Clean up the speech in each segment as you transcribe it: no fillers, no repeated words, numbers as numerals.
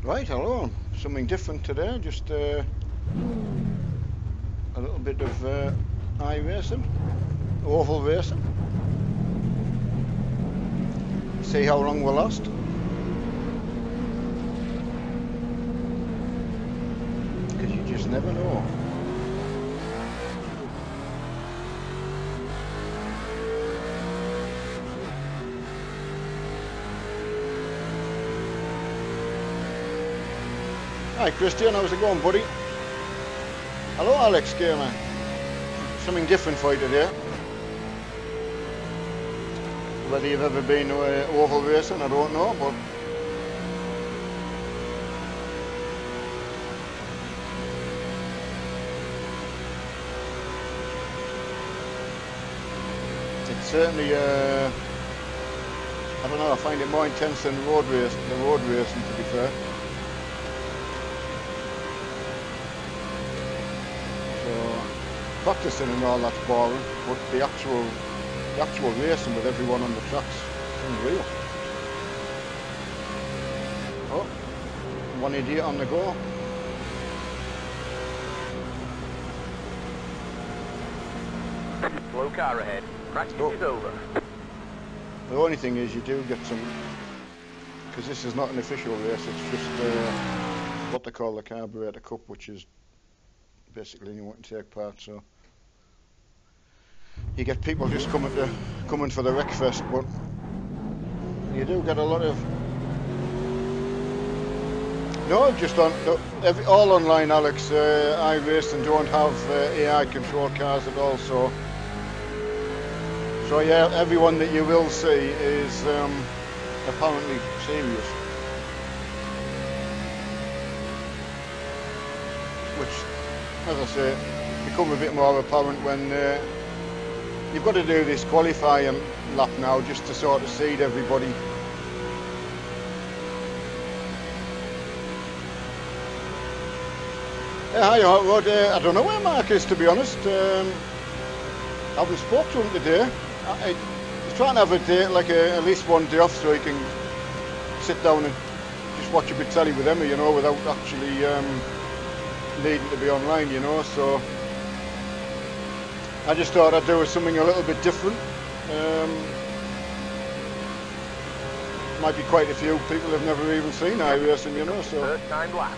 Right, hello. Something different today, just a little bit of iRacing, oval racing. See how long we're lost. Because you just never know. Hi Christian, how's it going, buddy? Hello Alex Gamer. Something different for you today. Whether you've ever been oval racing, I don't know, but it's certainly, I don't know, I find it more intense than road racing, to be fair. Practicing and all that's boring, but the actual racing with everyone on the track's unreal. Oh, one idiot on the go. Slow car ahead. Practice is over. The only thing is you do get some, because this is not an official race, it's just what they call the Carburetor Cup, which is basically anyone can take part, so you get people just coming for the wreckfest, but you do get a lot of all online, Alex. iRacing don't have AI controlled cars at all, so yeah, everyone that you will see is apparently serious, which, as I say, become a bit more apparent when you've got to do this qualifying lap now just to sort of seed everybody. Hi Hot Rod, I don't know where Mark is, to be honest. I haven't spoke to him today. He's trying to have a day, like at least one day off, so he can sit down and just watch a bit of telly with Emma, you know, without actually needing to be online, you know, so I just thought I'd do something a little bit different. Might be quite a few people have never even seen iRacing, you know, so. First time lap.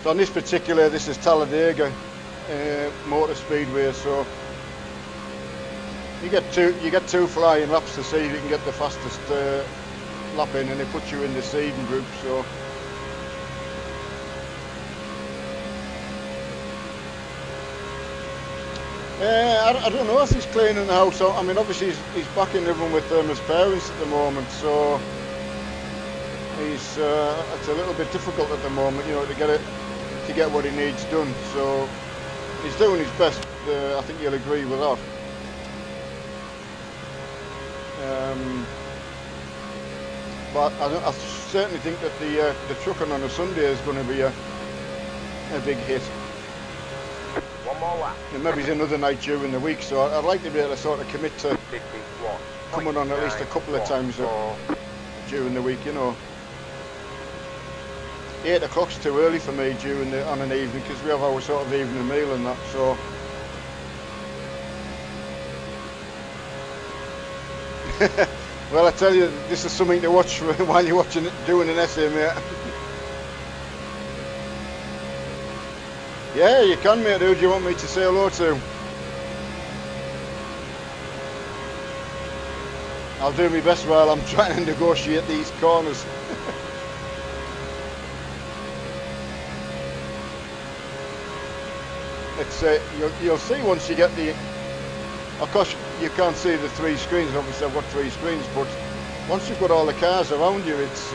So on this particular, this is Talladega Motor Speedway, so you get two flying laps to see if you can get the fastest lap in, and they put you in the seeding group, so. I don't know if he's cleaning the house out. I mean, obviously he's back in living with his parents at the moment, so it's a little bit difficult at the moment, you know, to get what he needs done. So he's doing his best. I think you'll agree with that. But I certainly think that the trucking on a Sunday is going to be a big hit. One more lap. And maybe it's another night during the week, so I'd like to be able to sort of commit to coming on at least a couple of times during the week, you know. 8 o'clock's too early for me on an evening, because we have our sort of evening meal and that, so. Well, I tell you, this is something to watch while you're doing an essay, mate. Yeah, you can, mate. Who do you want me to say hello to? I'll do my best while I'm trying to negotiate these corners. It's you'll see once you get the. Of course, you can't see the 3 screens. Obviously, I've got 3 screens, but once you've got all the cars around you, it's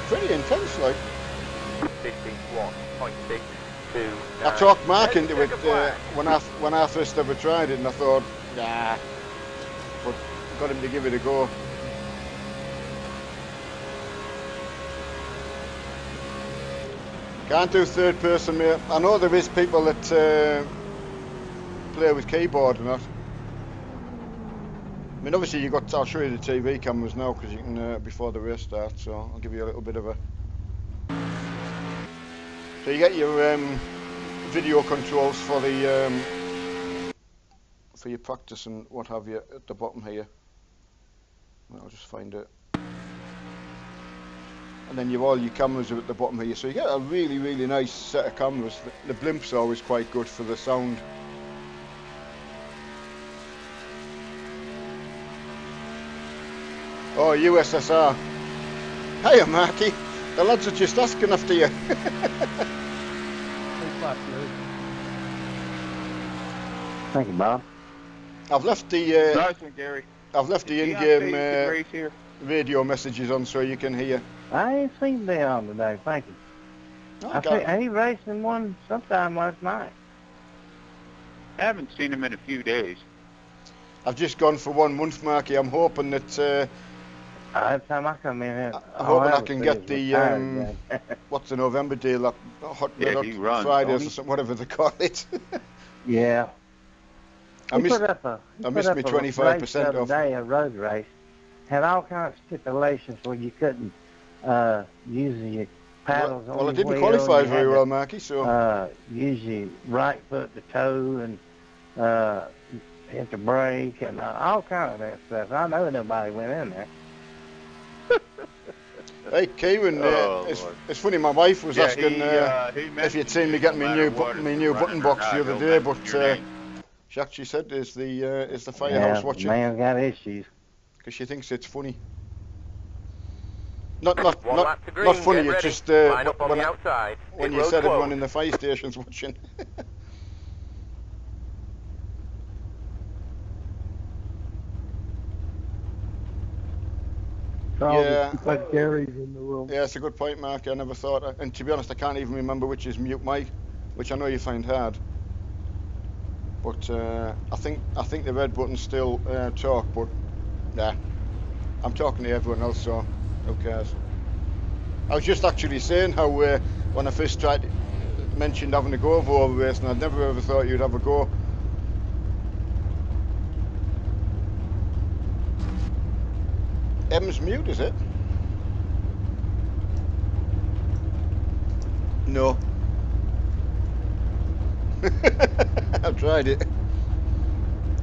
pretty intense, like. 51.6. I talked Mark into it when I first ever tried it, and I thought, nah, but got him to give it a go. Can't do third person, mate. I know there is people that play with keyboard and that. mean, obviously I'll show you the TV cameras now because you can before the race starts. So I'll give you a little bit of a. So you get your video controls for the for your practice and what have you at the bottom here. I'll just find it. And then all your cameras are at the bottom here, so you get a really, really nice set of cameras. The blimps are always quite good for the sound. Oh, USSR. Hiya, Marky. The lads are just asking after you. Thank you, Bob. I've left the Nice one, Gary. I've left the in-game radio messages on so you can hear. I ain't seen that on today. Thank you. Okay. He racing one sometime last night. I haven't seen him in a few days. I've just gone for 1 month, Marky. I'm hoping that Every time I come in here, I'm hoping I can get the what's the November deal? That hot he runs, Fridays or something, whatever they call it. Yeah. I missed me my 25% off. Day, a road race had all kinds of stipulations where you couldn't use your paddles on Well, I your didn't wheel, qualify you very had well, Marky. So use your right foot to tow and hit the brake and all kinds of that stuff. I know nobody went in there. hey, Kieran, it's funny. My wife was asking if you'd seen me get my new button box the other day, but she actually said is the firehouse watching. Man got issues. Because she thinks it's funny. Not funny. It's just when you said everyone in the fire station's watching. Yeah. But Gary's in the room. Yeah, it's a good point, Mark. I never thought, and to be honest, I can't even remember which is mute mic, which I know you find hard. But I think the red button's still talk, but nah, I'm talking to everyone else, so who cares? I was just actually saying how when I first mentioned having a go of over racing, I'd never ever thought you'd have a go. M's mute, is it? No. I've tried it.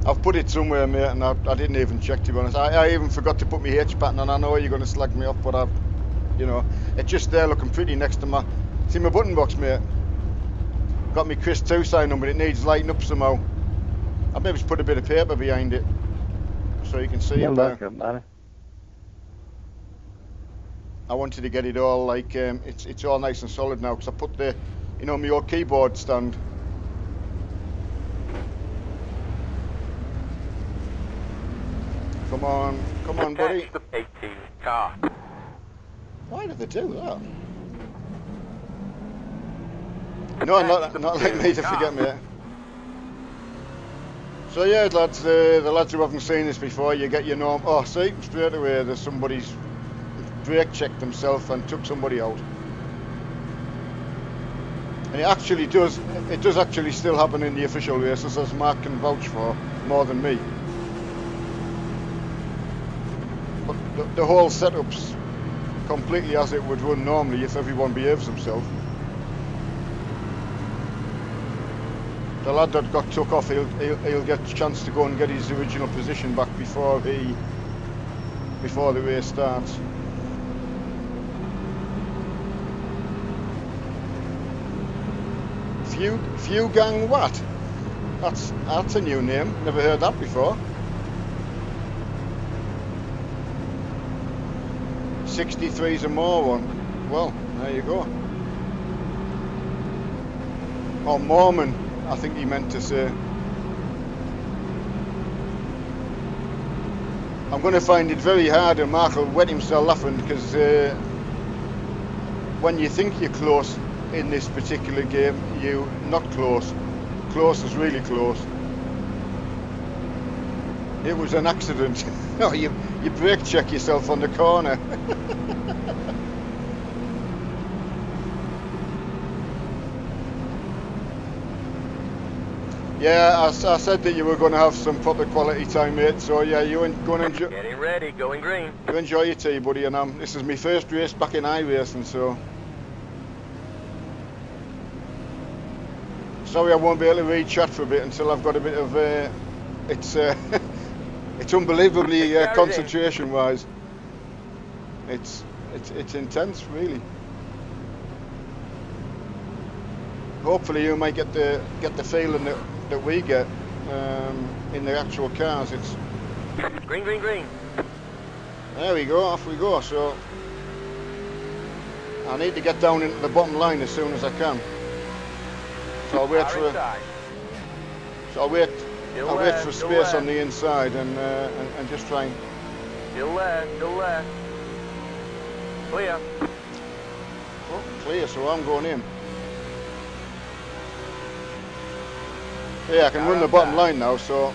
I've put it somewhere, mate, and I didn't even check, to be honest. I even forgot to put my H pattern on. I know you're going to slag me off, but it's just there looking pretty next to my... See my button box, mate? Got me Chris 2 sign on, but it needs lighting up somehow. I'll maybe just put a bit of paper behind it so you can see it there. I wanted to get it all like it's all nice and solid now because I put the my old keyboard stand. Come on, buddy. The 18 car. Why did they do that? No, not like me to forget me. So yeah, lads, the lads who haven't seen this before, you get your norm. Oh, see, straight away there's somebody's brake checked themselves and took somebody out. And it does actually still happen in the official races, as Mark can vouch for more than me. But the whole setup's completely as it would run normally if everyone behaves themselves. The lad that got took off, he'll get a chance to go and get his original position back before the race starts. Few gang what? That's a new name. Never heard that before. 63's a more one. Well, there you go. Oh, Mormon, I think he meant to say. I'm going to find it very hard, and Mark will wet himself laughing because when you think you're close in this particular game, you're not close. Close is really close. It was an accident. No, you brake check yourself on the corner. Yeah, I said that you were going to have some proper quality time, mate. So yeah, you go and enjoy. Getting ready, going green. You enjoy your tea, buddy. And this is my first race back in iRacing, so sorry I won't be able to read chat for a bit until I've got a bit of. It's it's unbelievably concentration-wise. It's intense, really. Hopefully you might get the feeling that we get in the actual cars. It's Green, green, green. there we go, off we go. So I need to get down into the bottom line as soon as I can. So I'll wait for I'll wait for space on the inside and just try and. Still there, still there. Clear. Oh, clear, so I'm going in. Yeah, I can run the bottom line now, so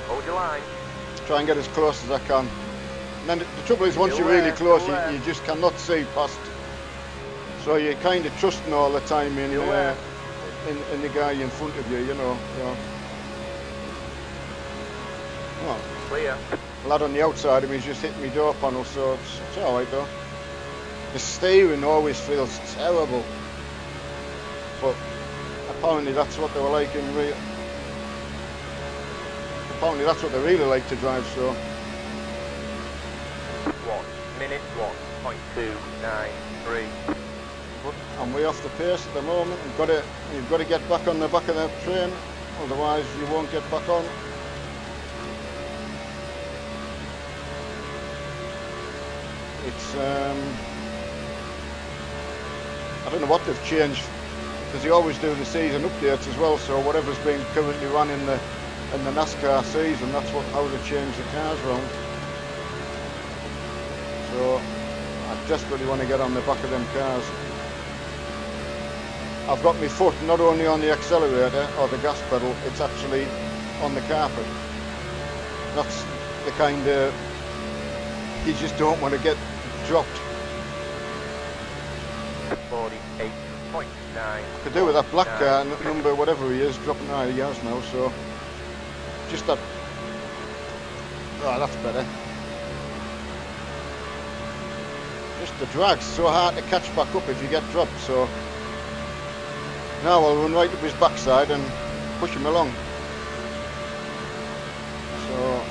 Hold your line. try and get as close as I can. And then the trouble is, once you're really close, you just cannot see past. So you're kind of trusting all the time in the guy in front of you, you know. So. Oh, Clear. lad on the outside of me is just hitting my door panel, so it's alright though. The steering always feels terrible, but apparently that's what they were like in real. Apparently that's what they really like to drive. So 1 minute 1.293. but I'm way off the pace at the moment. You've got to get back on the back of the train, otherwise you won't get back on. It's I don't know what they've changed, because they always do the season updates as well. So whatever's being currently run in the NASCAR season, that's how they change the cars round. So I desperately want to get on the back of them cars. I've got my foot not only on the accelerator or the gas pedal, it's actually on the carpet. That's the kind of, you just don't want to get dropped. 48.9. I could do with that black car, number whatever he is, dropping out of yours now, so just that. Oh, that's better. Just the drag's so hard to catch back up if you get dropped, so now I'll run right up his backside and push him along. So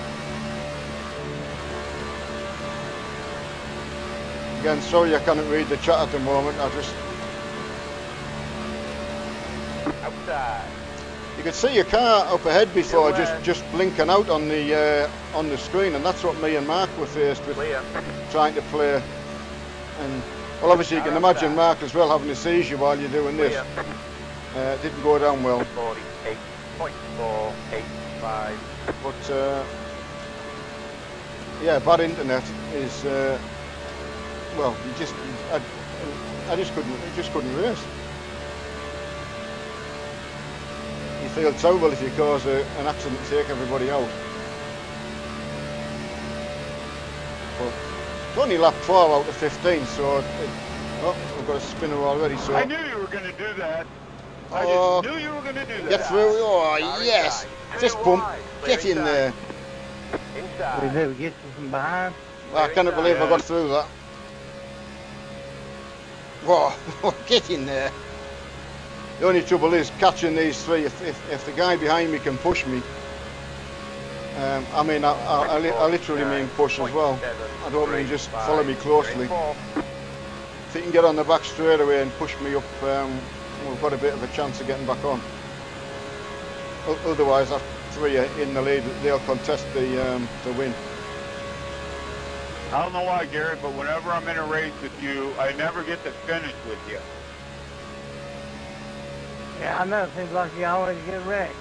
again, sorry I can't read the chat at the moment. I just Outside. you could see your car up ahead before, just blinking out on the screen, and that's what me and Mark were faced with, Clear. trying to play. And well, obviously you can imagine Mark as well having a seizure while you're doing this. Didn't go down well. 48.485. But yeah, bad internet is well, I just couldn't race. You feel terrible if you cause an accident to take everybody out. But it's only lap 4 out of 15, so oh, we've got a spinner already. So I knew you were going to do that. I Oh, just knew you were going to do that. get through. Oh yes, fist bump. Get in there. We Inside. do get you from behind. I cannot believe I got through that. Whoa, get in there. The only trouble is catching these three. If the guy behind me can push me, I mean, I literally mean push as well. I don't mean just follow me closely. If he can get on the back straight away and push me up, we've got a bit of a chance of getting back on. Otherwise, that three are in the lead, they'll contest the win. I don't know why, Gary, but whenever I'm in a race with you, I never get to finish with you. Yeah, I know. It seems like you always get wrecked.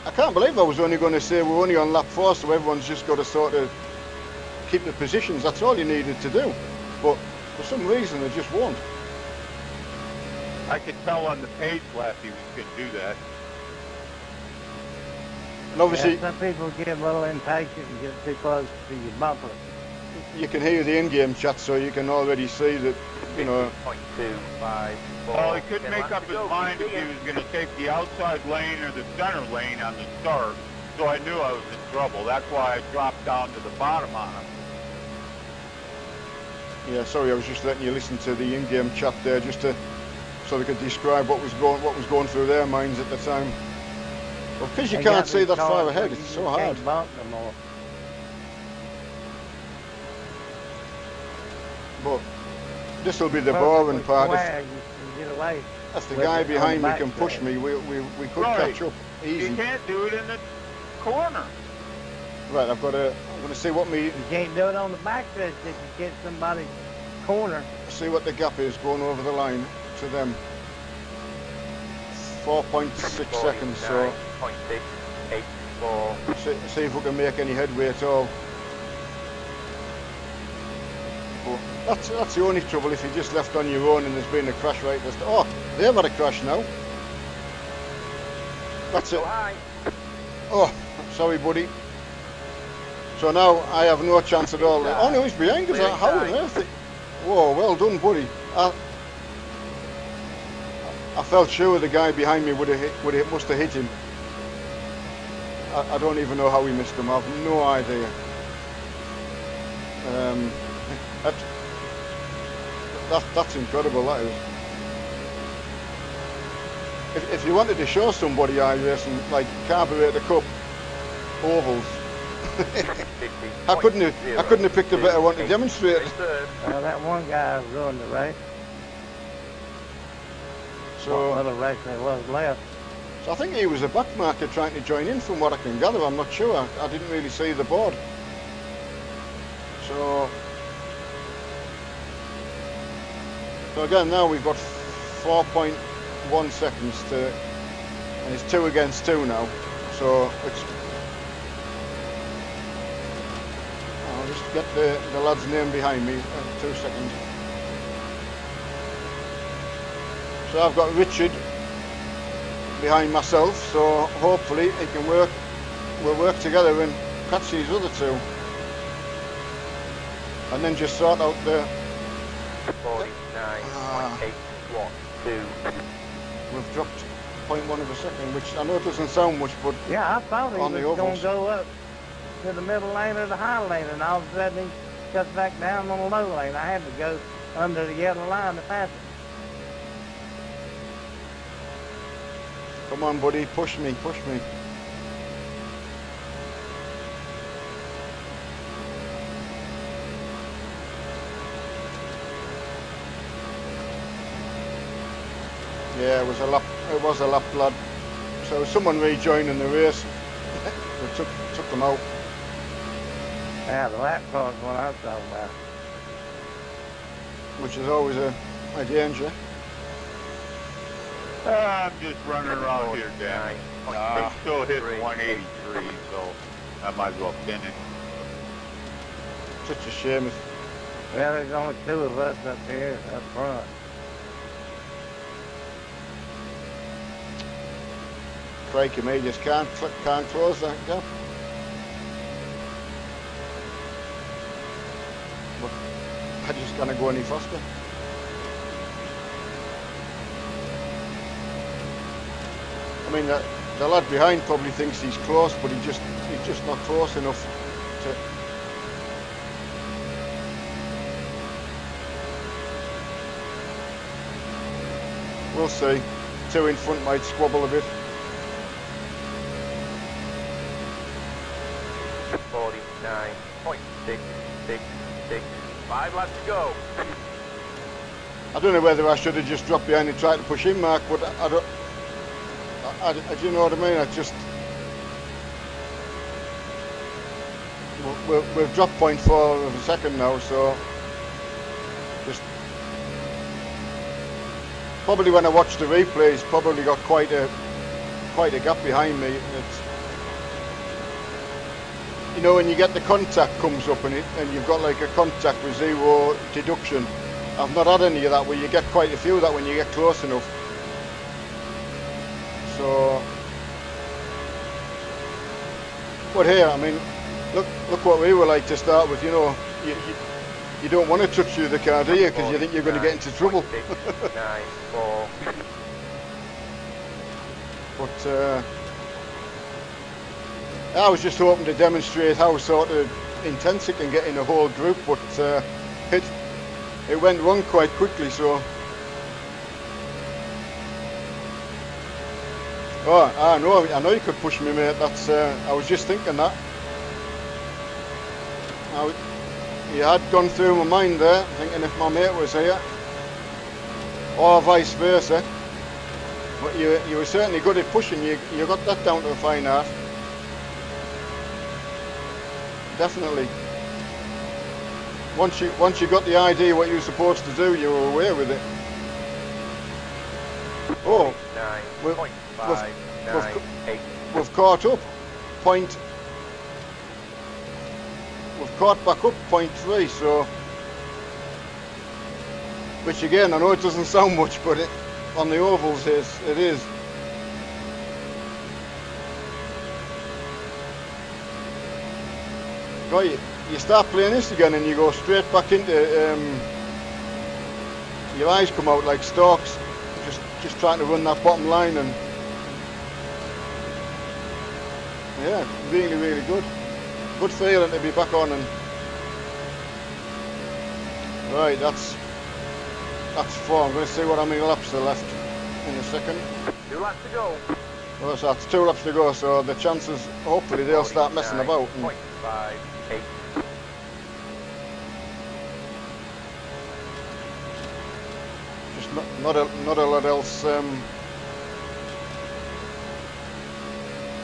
I can't believe I was only going to say we're only on lap 4, so everyone's just got to sort of keep the positions. That's all you needed to do. But for some reason, they just won't. I could tell on the page lap you could do that. And obviously, Yeah, some people get a little impatient and get too close to your bumper. you can hear the in-game chat, so you can already see that, you know. 0.254. Well, he couldn't 10 make laps up to his go. mind Keep if he digging. was going to take the outside lane or the center lane on the start, so I knew I was in trouble. That's why I dropped down to the bottom on him. Yeah, sorry, I was just letting you listen to the in-game chat there, just to so they could describe what was going through their minds at the time. Well, because you They can't got see these that cars far where ahead, you it's just so hard. can't bump no more. But this will be the Perfectly boring part. square, you can get away. If the with guy it on behind the me can push backside. me, we could Right. catch up easy. You can't do it in the corner. Right, I'm gonna see what You can't do it on the backside if you get somebody's corner. see what the gap is going over the line to them. 4.6 seconds, so 49.684. see if we can make any headway at all. But that's the only trouble if you're just left on your own and there's been a crash right there. Oh, they've had a crash now. That's it. Go high. Oh, sorry, buddy. So now I have no chance at all. Oh no, he's behind us. How on earth? Whoa, well done, buddy. I felt sure the guy behind me must have hit him. I don't even know how he missed him. I've no idea. That's incredible. That is. If you wanted to show somebody iRacing, like carburetor cup ovals, I couldn't have picked a better one to demonstrate. Well, that one guy ruined the race. So, What little race there was left. so I think he was a backmarker trying to join in, from what I can gather. I'm not sure. I didn't really see the board. So again, now we've got 4.1 seconds to, and it's 2 against 2 now. So it's. I'll just get the lad's name behind me. 2 seconds. So I've got Richard behind myself. So hopefully he can work. We'll work together and catch these other two, and then just sort out the. 49.812. We've dropped 0.1 of a second, which I know doesn't sound much, but Yeah, I thought he On the was going ovals. to go up to the middle lane or the high lane, and all of a sudden he cuts back down on the low lane. I had to go under the yellow line to pass it. come on, buddy, push me, push me. Yeah, it was a lap lad. So someone rejoining the race. They took them out. Yeah, the lap car's what I was talking about. Which is always a danger. I'm just running around here, damn it. I'm still hitting 183, so I might as well finish. Such a shame. Well, there's only 2 of us up here up front. Crikey, me just can't close that gap. But I just can't go any faster. I mean, the lad behind probably thinks he's close, but he's just not close enough to. We'll see. 2 in front might squabble a bit. 49.666. 5 laps to go. I don't know whether I should have just dropped behind and tried to push in, Mark, but I don't. Do you know what I mean? I just. We've dropped 0.4 of a second now, so. Just. Probably when I watch the replays, probably got quite a gap behind me. It's, you know, when you get the contact comes up and you've got like a contact with 0 deduction. I've not had any of that, where you get quite a few of that when you get close enough. So, but here, I mean, look what we were like to start with. You know, you don't want to touch the other car, do you? Because you think you're going to get into trouble. 694. But I was just hoping to demonstrate how sort of intense it can get in a whole group, but it went wrong quite quickly. So, oh, I know you could push me, mate. That's I was just thinking that. You had gone through my mind there, thinking if my mate was here, or vice versa. But you were certainly good at pushing. You got that down to a fine art. Definitely. Once you got the idea what you were supposed to do, you were away with it. Oh, we've caught up. We've caught back up 0.3, so, which again, I know it doesn't sound much, but on the ovals it is. Right, you start playing this again and you go straight back into, your eyes come out like stalks, just trying to run that bottom line, and yeah, really, really good. Good feeling to be back on. And right, that's 4. I'm going to see what how many laps are left in a second. 2 laps to go. Well, so that's 2 laps to go, so the chances, hopefully they'll start messing about. And 0.58. just not a lot else.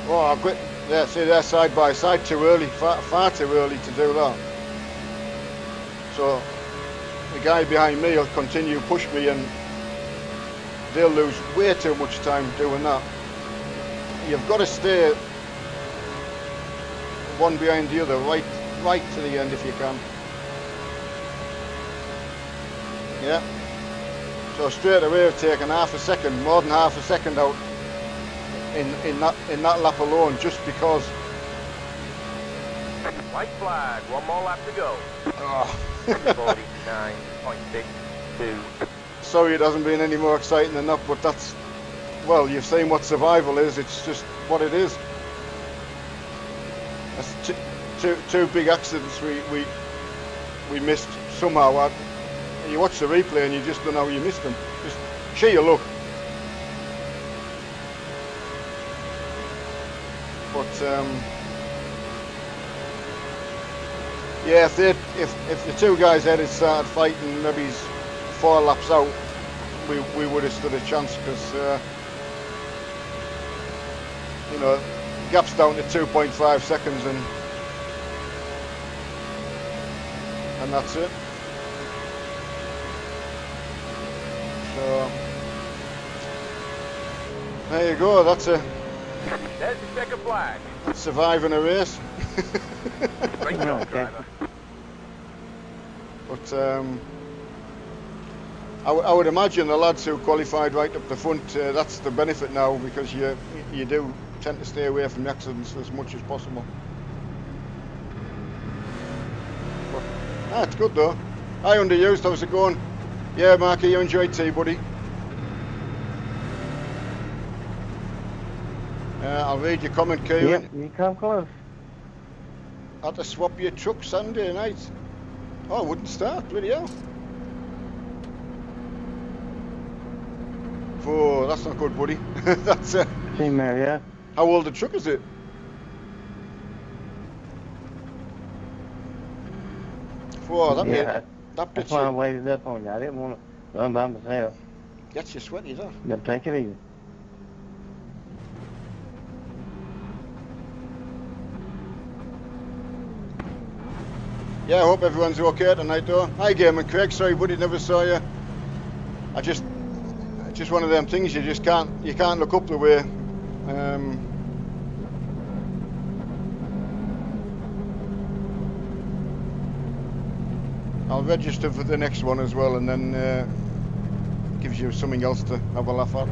Oh, I'll quit. Yeah, see, they're side by side too early, far too early to do that. So the guy behind me will continue to push me, and they'll lose way too much time doing that. You've got to stay one behind the other, right to the end if you can. Yeah. So straight away I've taken half a second, more than half a second out in that lap alone, just because. White flag, 1 more lap to go. Oh. 49.62. Sorry it hasn't been any more exciting than that, but that's, well, you've seen what survival is. It's just what it is. That's two big accidents we missed somehow. You watch the replay and you just don't know how you missed them. Just sheer luck. But yeah, if the 2 guys had started fighting maybe 4 laps out, we would have stood a chance, because you know, gap's down to 2.5 seconds, and that's it. So there you go. That's There's the second flag. surviving a race. Great job, driver. But I would imagine the lads who qualified right up the front, that's the benefit now, because you do tend to stay away from the accidents as much as possible. But it's good though. Hi, Underused, how's it going? Yeah, Marky, you enjoyed tea, buddy. I'll read your comment, Kieran. Yep, you come close. Had to swap your truck Sunday night. Oh, it wouldn't start, bloody hell. Oh, that's not good, buddy. That's Team there, yeah. How old a truck is it? Oh, that That's bit's why I waited up on you. I didn't want to run by myself. gets you sweaty, does it? Gotta take it easy. Yeah, I hope everyone's okay tonight though. Hi Game Craig, sorry buddy, never saw you. It's just one of them things, you can't look up the way. I'll register for the next one as well, and then gives you something else to have a laugh at.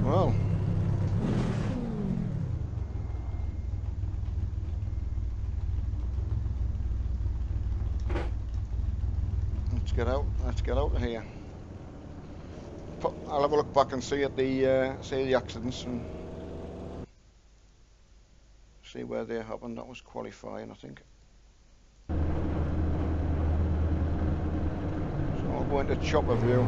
Well, get out. Let's get out of here. I'll have a look back and see at the accidents and see where they happened. That was qualifying, I think. So I'll go into chopper view.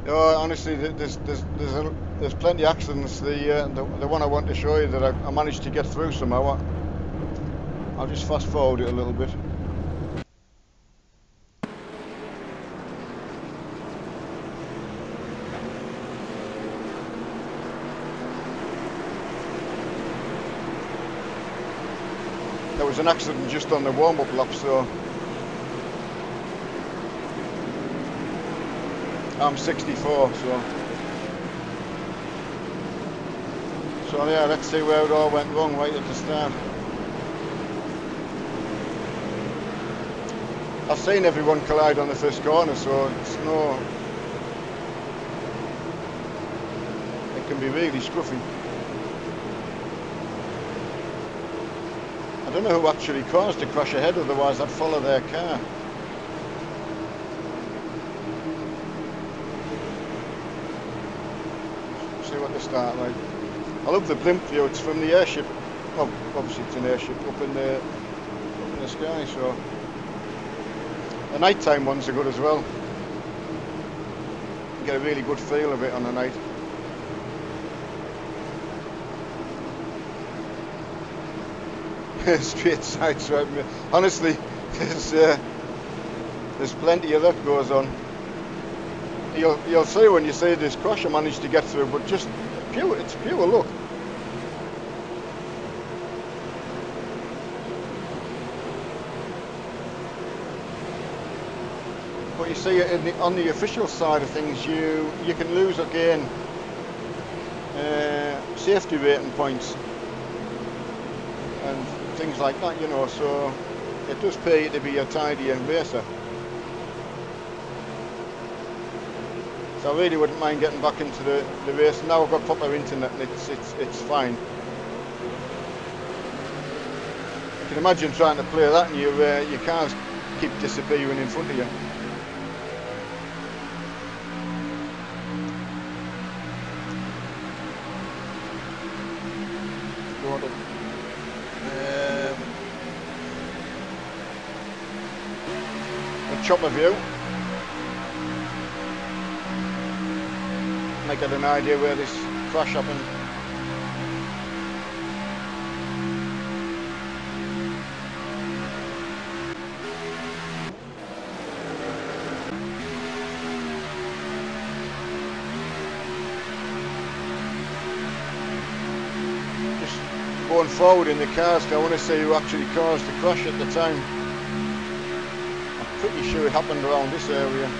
No, honestly, there's plenty of accidents. The one I want to show you that I managed to get through somehow. I'll just fast forward it a little bit. There was an accident just on the warm-up lap, so I'm 64, so yeah, let's see where it all went wrong right at the start. I've seen everyone collide on the first corner, so it's no... It can be really scruffy. I don't know who actually caused the crash ahead, otherwise I'd follow their car. See what they start like. I love the blimp view. It's from the airship. Well, obviously it's an airship up in the sky. So the nighttime ones are good as well. You get a really good feel of it on the night. Straight side swipe. Honestly, there's plenty of that goes on. You'll see when you see this crash I managed to get through, but just pure, it's pure luck. But you see, on the official side of things, you can lose or gain safety rating points and things like that, you know. So it does pay you to be a tidier racer. So I really wouldn't mind getting back into the race. Now I've got proper internet and it's fine. You can imagine trying to play that and your cars keep disappearing in front of you. Go to a chopper view. I get an idea where this crash happened. Just going forward in the cars, I want to see who actually caused the crash at the time. I'm pretty sure it happened around this area.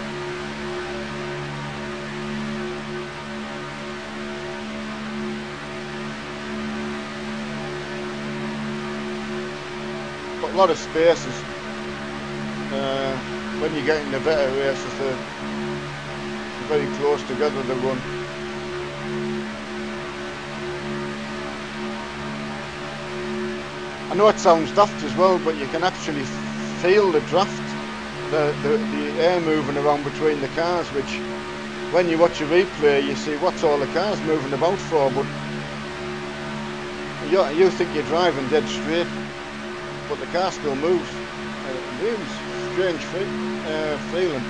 A lot of spaces. When you get in the better races, they're very close together to run. I know it sounds daft as well, but you can actually feel the draft, the air moving around between the cars, which when you watch a replay you see what's all the cars moving about for, but you think you're driving dead straight. But the car still moves. Really strange feeling.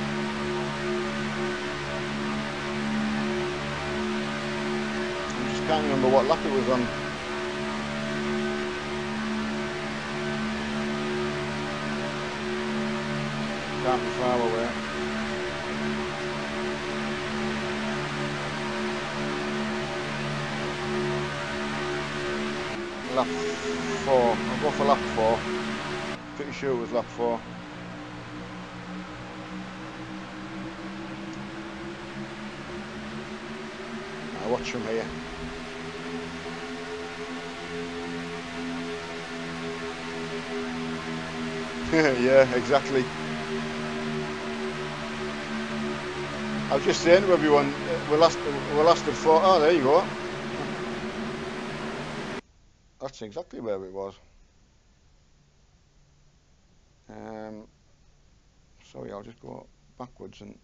I just can't remember what lap it was on. Can't be far away. Lap 4. I'll go for lap 4. Pretty sure it was lap 4. I'll watch from here. Yeah, exactly. I was just saying to everyone, we lost at 4. Oh, there you go. That's exactly where it was. Sorry, I'll just go backwards and.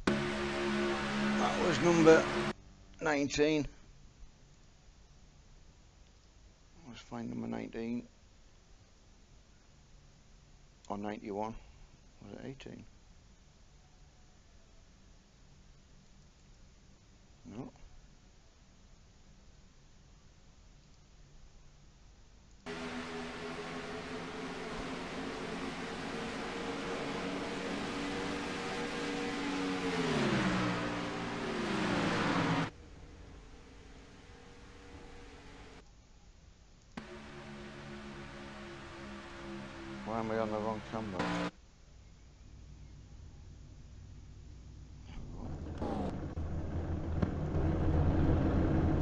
That was number 19. Let's find number 19. Or 91. Was it 18? No. Why am I on the wrong camera?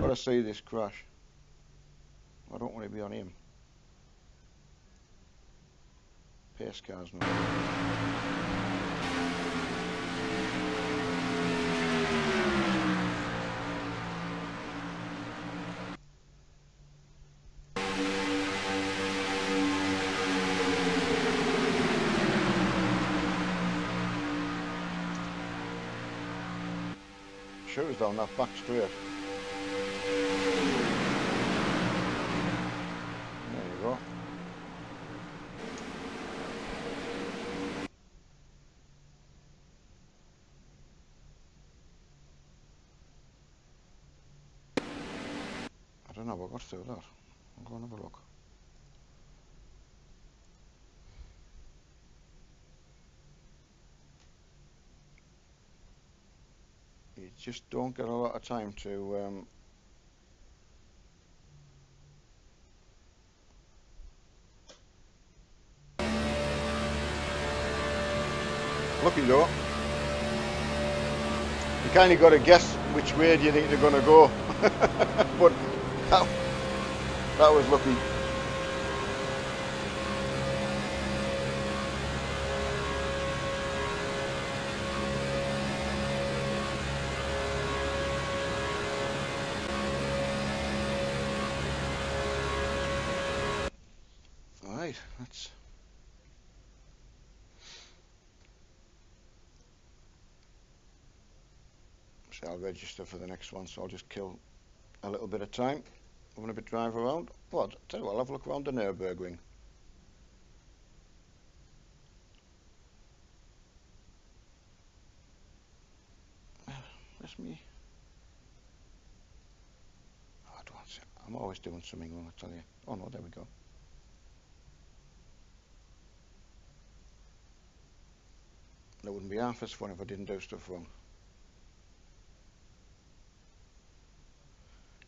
Gotta see this crash. I don't want to be on him. Pace cars now. Sure is down that back straight. There you go. I don't know what got through that. I'll go and have a look. You just don't get a lot of time to looking though. You kind of got to guess which way do you think they're going to go. But that was looking. Alright, that's. So I'll register for the next one, so I'll just kill a little bit of time. I want a bit drive around. Well, I'll tell you what, I'll have a look around the Nürburgring. Where's me? Oh, I don't see. I'm always doing something wrong, I tell you. Oh no, there we go. That wouldn't be half as fun if I didn't do stuff wrong.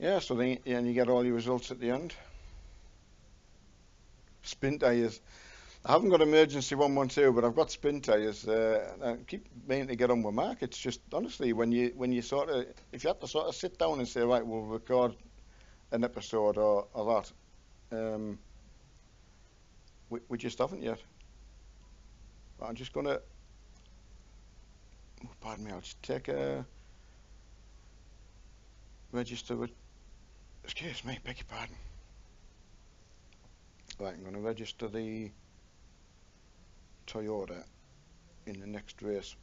Yeah, so then and you get all your results at the end. Spin tyres. I haven't got emergency 112, but I've got spin tyres. I keep meaning to get on with Mark. It's just honestly when you sort of, if you have to sort of sit down and say, right, we'll record an episode or that, we just haven't yet. But I'm just gonna. Oh, pardon me. I'll just take a register with. Excuse me. Beg your pardon. Right, I'm going to register the Toyota in the next race,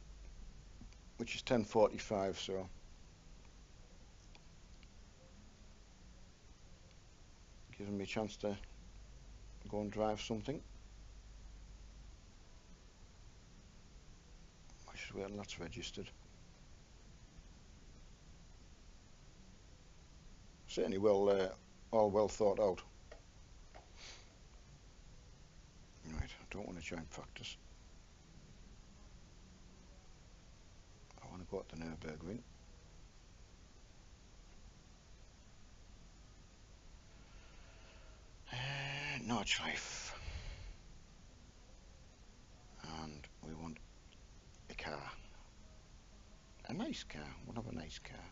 which is 10:45, so giving me a chance to go and drive something. I should wait until that's registered. Certainly all well thought out. Right, I don't want to join practice. I want to go to the Nürburgring. Nordschleife. And we want a car. A nice car. We'll have a nice car.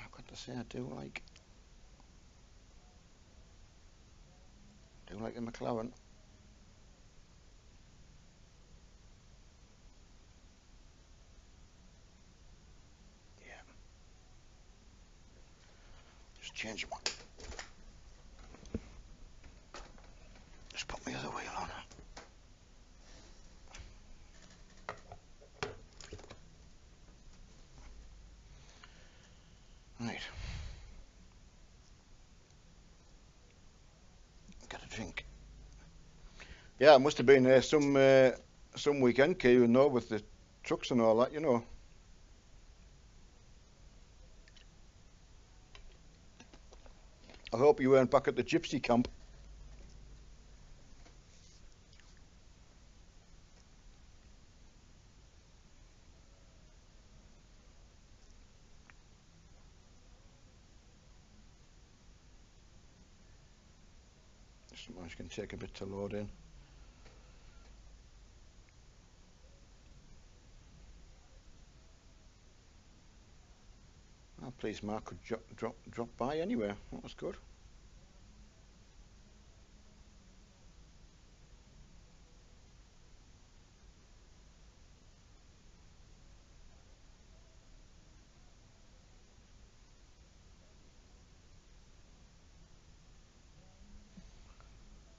I've got to say I do like like a McLaren. Yeah. Just change one. Just put my other wheel on. Right. Got a drink. Yeah, it must have been some weekend, Kay, you know, with the trucks and all that, you know. I hope you weren't back at the gypsy camp. Sometimes can take a bit to load in. Oh, please, Mark could drop by anywhere. That was good.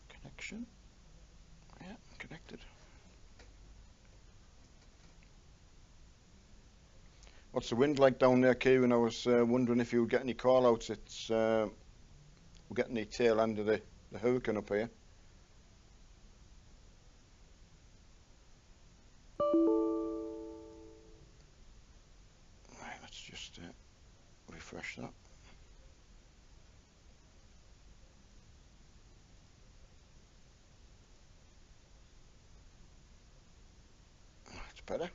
Connection. Yeah, connected. What's the wind like down there, Kieran? I was wondering if you would get any call outs. It's we're getting the tail end of the hurricane up here. Right, let's just refresh that. It's better.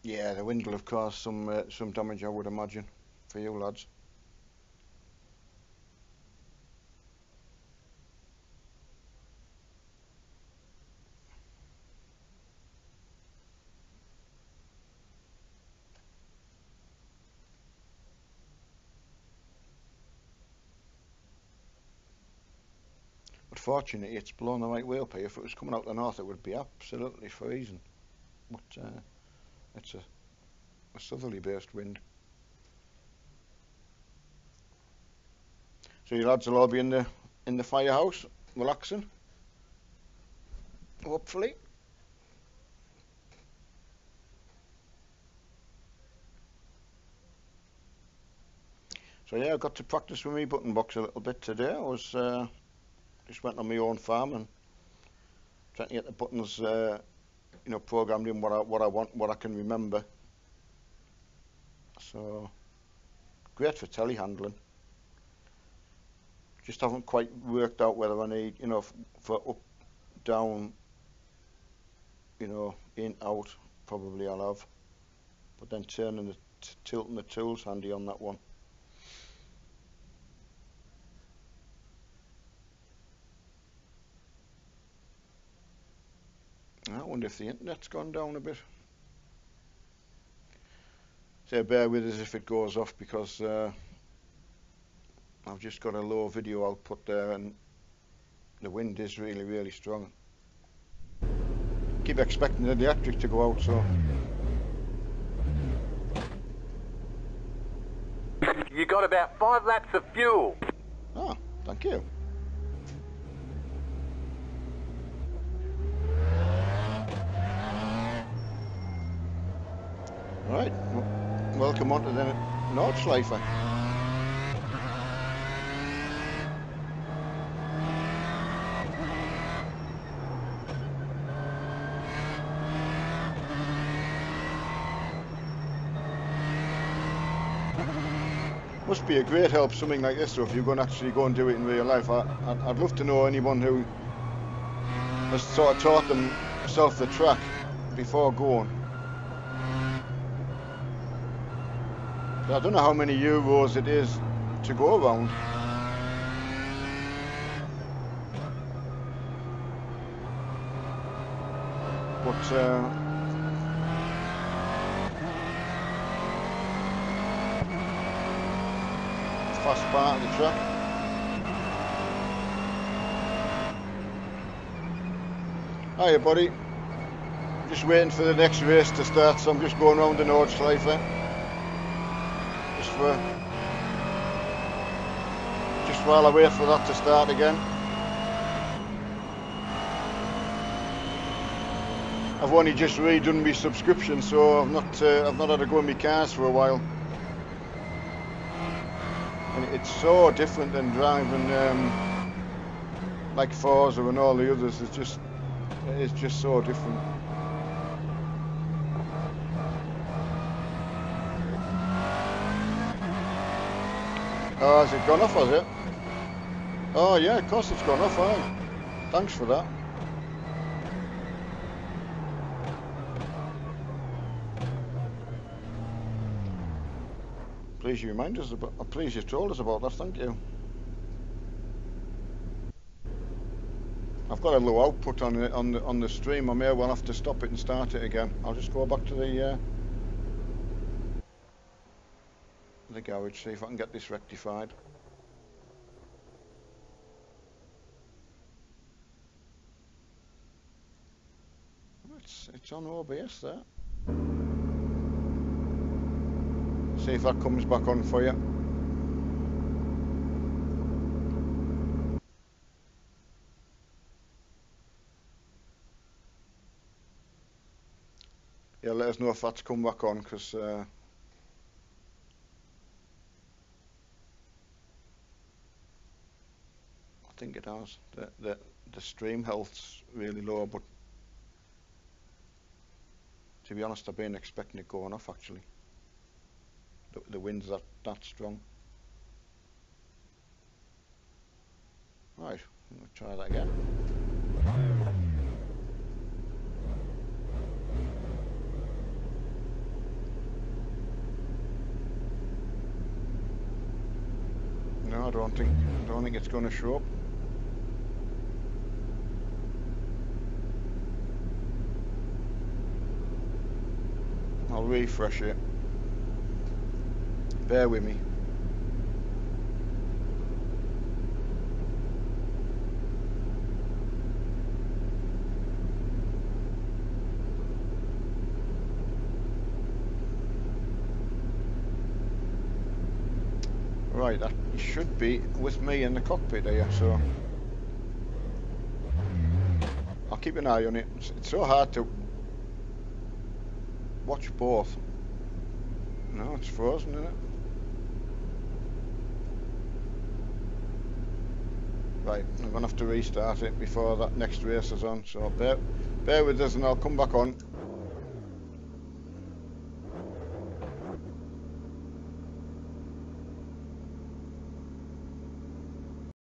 Yeah, the wind will have caused some damage, I would imagine, for you lads. But fortunately, it's blown the right way up here. If it was coming out the north, it would be absolutely freezing. But it's a southerly based wind. So you lads will all be in the firehouse, relaxing, hopefully. So yeah, I got to practice with my button box a little bit today. I was just went on my own farm and trying to get the buttons, you know, programmed in what I want, what I can remember. So great for telehandling. Just haven't quite worked out whether I need, you know, for up, down, you know, in, out. Probably I'll have, but then turning tilting the tools handy on that one. I wonder if the internet's gone down a bit. So bear with us if it goes off, because I've just got a low video output there and the wind is really, really strong. Keep expecting the electric to go out, so. You got about 5 laps of fuel. Oh, thank you. Right, welcome on to the Nordschleife. Must be a great help, something like this, so if you're going to actually go and do it in real life. I'd love to know anyone who has sort of taught themselves the track before going. I don't know how many euros it is to go around. But fast part of the track. Hiya buddy, just waiting for the next race to start, so I'm just going around the Nordschleife just while I wait for that to start again. I've only just redone my subscription, so I've not had to go in my cars for a while, and it's so different than driving like Forza and all the others. It's just so different. Oh, has it gone off, has it? Oh yeah, of course it's gone off, aye. Thanks for that. Please you remind us about, please you told us about that, thank you. I've got a low output on the stream. I may well have to stop it and start it again. I'll just go back to the garage, see if I can get this rectified. It's on OBS there. See if that comes back on for you. Yeah, let us know if that's come back on, because I think it has. The stream health's really low, but to be honest, I've been expecting it going off actually. The wind's that strong. Right, we'll try that again. No, I don't think it's going to show up. I'll refresh it. Bear with me. Right, that should be with me in the cockpit here, so I'll keep an eye on it. It's so hard to watch both. No, it's frozen, isn't it? Right, I'm going to have to restart it before that next race is on, so bear with us and I'll come back on.